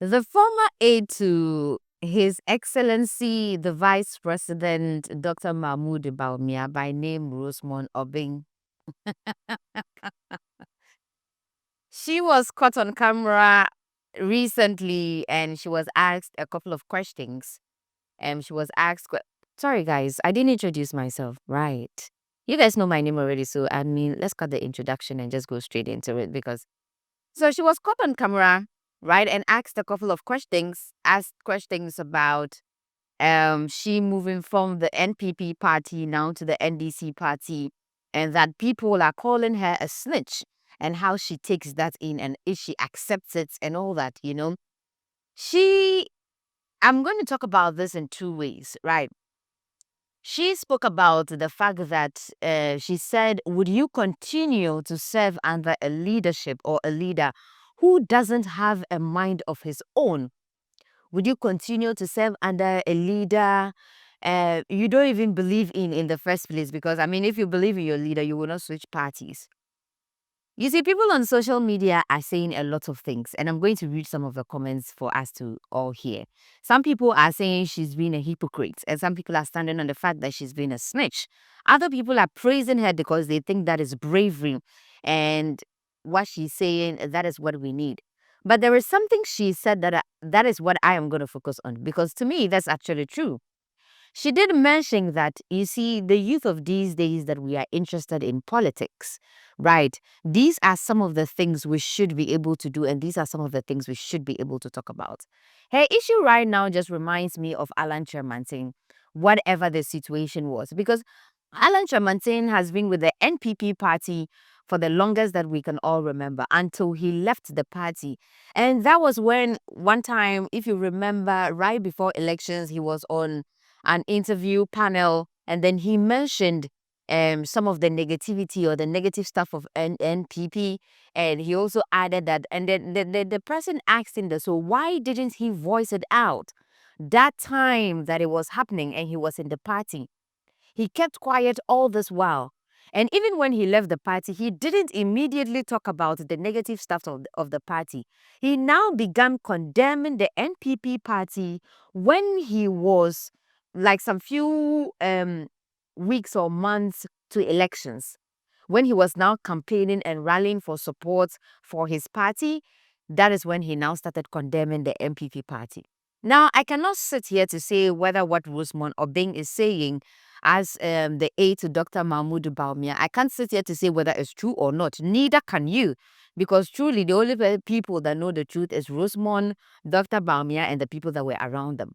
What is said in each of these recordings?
The former aide to His Excellency, the Vice President, Dr. Mahmoud Bawumia, by name Rosemond Obeng, she was caught on camera recently and she was asked a couple of questions. She was asked, sorry guys, I didn't introduce myself, right? You guys know my name already, so I mean, let's cut the introduction and just go straight into it because. So she was caught on camera, right, and asked a couple of questions, asked questions about she moving from the NPP party now to the NDC party, and that people are calling her a snitch, and how she takes that in and if she accepts it and all that, She, I'm going to talk about this in two ways, right? She spoke about the fact that she said, would you continue to serve under a leadership or a leader who doesn't have a mind of his own? Would you continue to serve under a leader you don't even believe in the first place? Because, I mean, if you believe in your leader, you will not switch parties. You see, people on social media are saying a lot of things, and I'm going to read some of the comments for us to all hear. Some people are saying she's been a hypocrite, and some people are standing on the fact that she's been a snitch. Other people are praising her because they think that is bravery, and what she's saying, that is what we need. But there is something she said that is what I am going to focus on, because to me, that's actually true. She did mention that, you see, the youth of these days that we are interested in politics, right? These are some of the things we should be able to do, and these are some of the things we should be able to talk about. Her issue right now just reminds me of Alan Chermantin, whatever the situation was, because Alan Chermantin has been with the NPP party for the longest that we can all remember until he left the party. And that was when one time, if you remember, right before elections, he was on an interview panel, and then he mentioned some of the negativity or the negative stuff of NPP, and he also added that, and then the person asked him that, so why didn't he voice it out that time that it was happening and he was in the party? He kept quiet all this while. And even when he left the party, he didn't immediately talk about the negative stuff of the party. He now began condemning the NPP party when he was like some few weeks or months to elections. When he was now campaigning and rallying for support for his party, that is when he now started condemning the NPP party. Now, I cannot sit here to say whether what Rosemon Obeng is saying as the aide to Dr. Mahmoud Bawumia, I can't sit here to say whether it's true or not. Neither can you. Because truly, the only people that know the truth is Rosemon, Dr. Bawumia, and the people that were around them.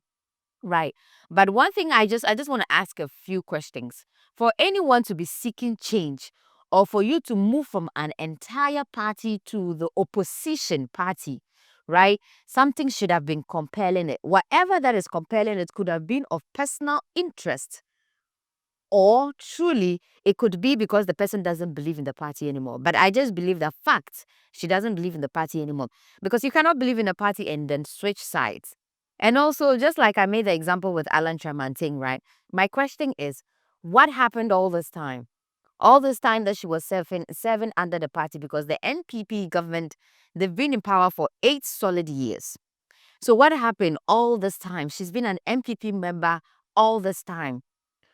Right. But one thing I just want to ask a few questions. For anyone to be seeking change, or for you to move from an entire party to the opposition party, right? Something should have been compelling it. Whatever that is compelling it could have been of personal interest, or truly it could be because the person doesn't believe in the party anymore. But I just believe the fact she doesn't believe in the party anymore, because you cannot believe in a party and then switch sides. And also, just like I made the example with Alan Chamanting, right? My question is, what happened all this time? All this time that she was serving under the party, because the NPP government, they've been in power for 8 solid years. So what happened all this time? She's been an NPP member all this time.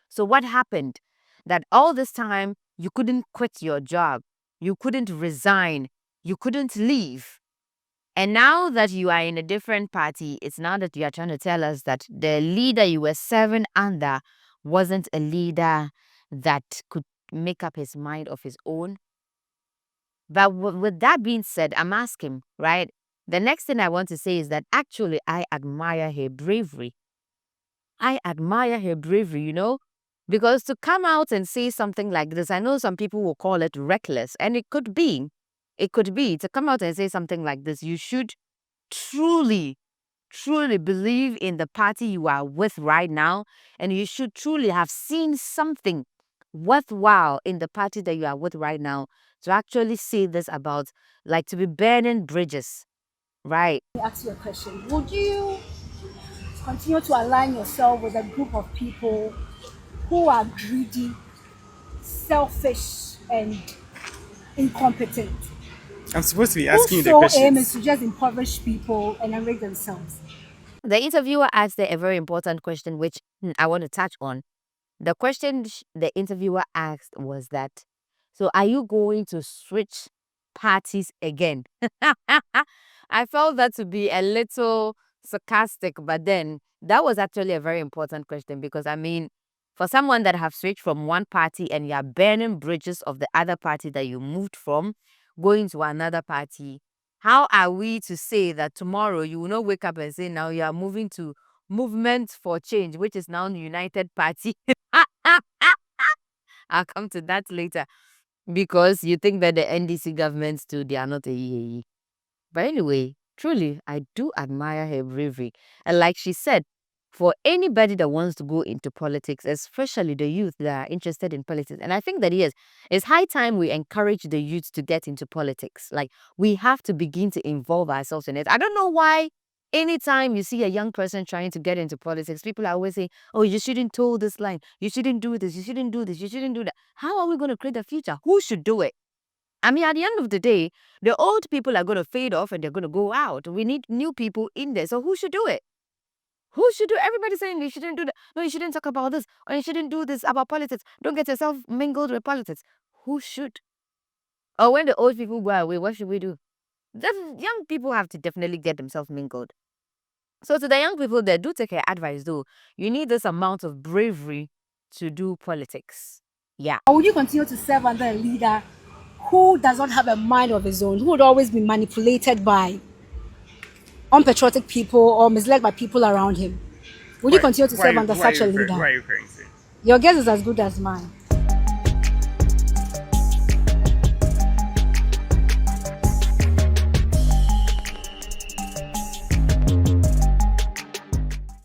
So what happened? That all this time you couldn't quit your job, you couldn't resign, you couldn't leave. And now that you are in a different party, it's now that you are trying to tell us that the leader you were serving under wasn't a leader that could make up his mind of his own. But with that being said, I'm asking, right? The next thing I want to say is that actually I admire her bravery. I admire her bravery. Because to come out and say something like this, I know some people will call it reckless, and it could be. It could be. To come out and say something like this, you should truly, truly believe in the party you are with right now, and you should truly have seen something worthwhile in the party that you are with right now to actually say this about, like, to be burning bridges, right? Let me ask you a question. Would you continue to align yourself with a group of people who are greedy, selfish, and incompetent? I'm supposed to be whose asking you the sole aim is questions. to just impoverish people and enrich themselves. The interviewer asked her a very important question, which I want to touch on. The question the interviewer asked was that, so are you going to switch parties again? I felt that to be a little sarcastic, but then that was actually a very important question because I mean, for someone that have switched from one party and you're burning bridges of the other party that you moved from, going to another party, how are we to say that tomorrow you will not wake up and say now you are moving to Movement for Change, which is now the United Party? I'll come to that later because you think that the NDC governments too, they are not a EAE. But anyway, truly, I do admire her bravery. And like she said, for anybody that wants to go into politics, especially the youth that are interested in politics, and I think that yes, it's high time we encourage the youth to get into politics. Like, we have to begin to involve ourselves in it. I don't know why anytime you see a young person trying to get into politics, people are always saying, oh, you shouldn't toe this line. You shouldn't do this. You shouldn't do this. You shouldn't do that. How are we going to create a future? Who should do it? I mean, at the end of the day, the old people are going to fade off and they're going to go out. We need new people in there. So who should do it? Who should do? Everybody's saying you shouldn't do that. No, you shouldn't talk about this. Or you shouldn't do this about politics. Don't get yourself mingled with politics. Who should? Or when the old people go away, what should we do? The young people have to definitely get themselves mingled. So to the young people that do take her advice though, you need this amount of bravery to do politics. Yeah. Or would you continue to serve under a leader who does not have a mind of his own, who would always be manipulated by unpatriotic people or misled by people around him? Would you continue to serve under such a leader? Who are you referring to? Your guess is as good as mine.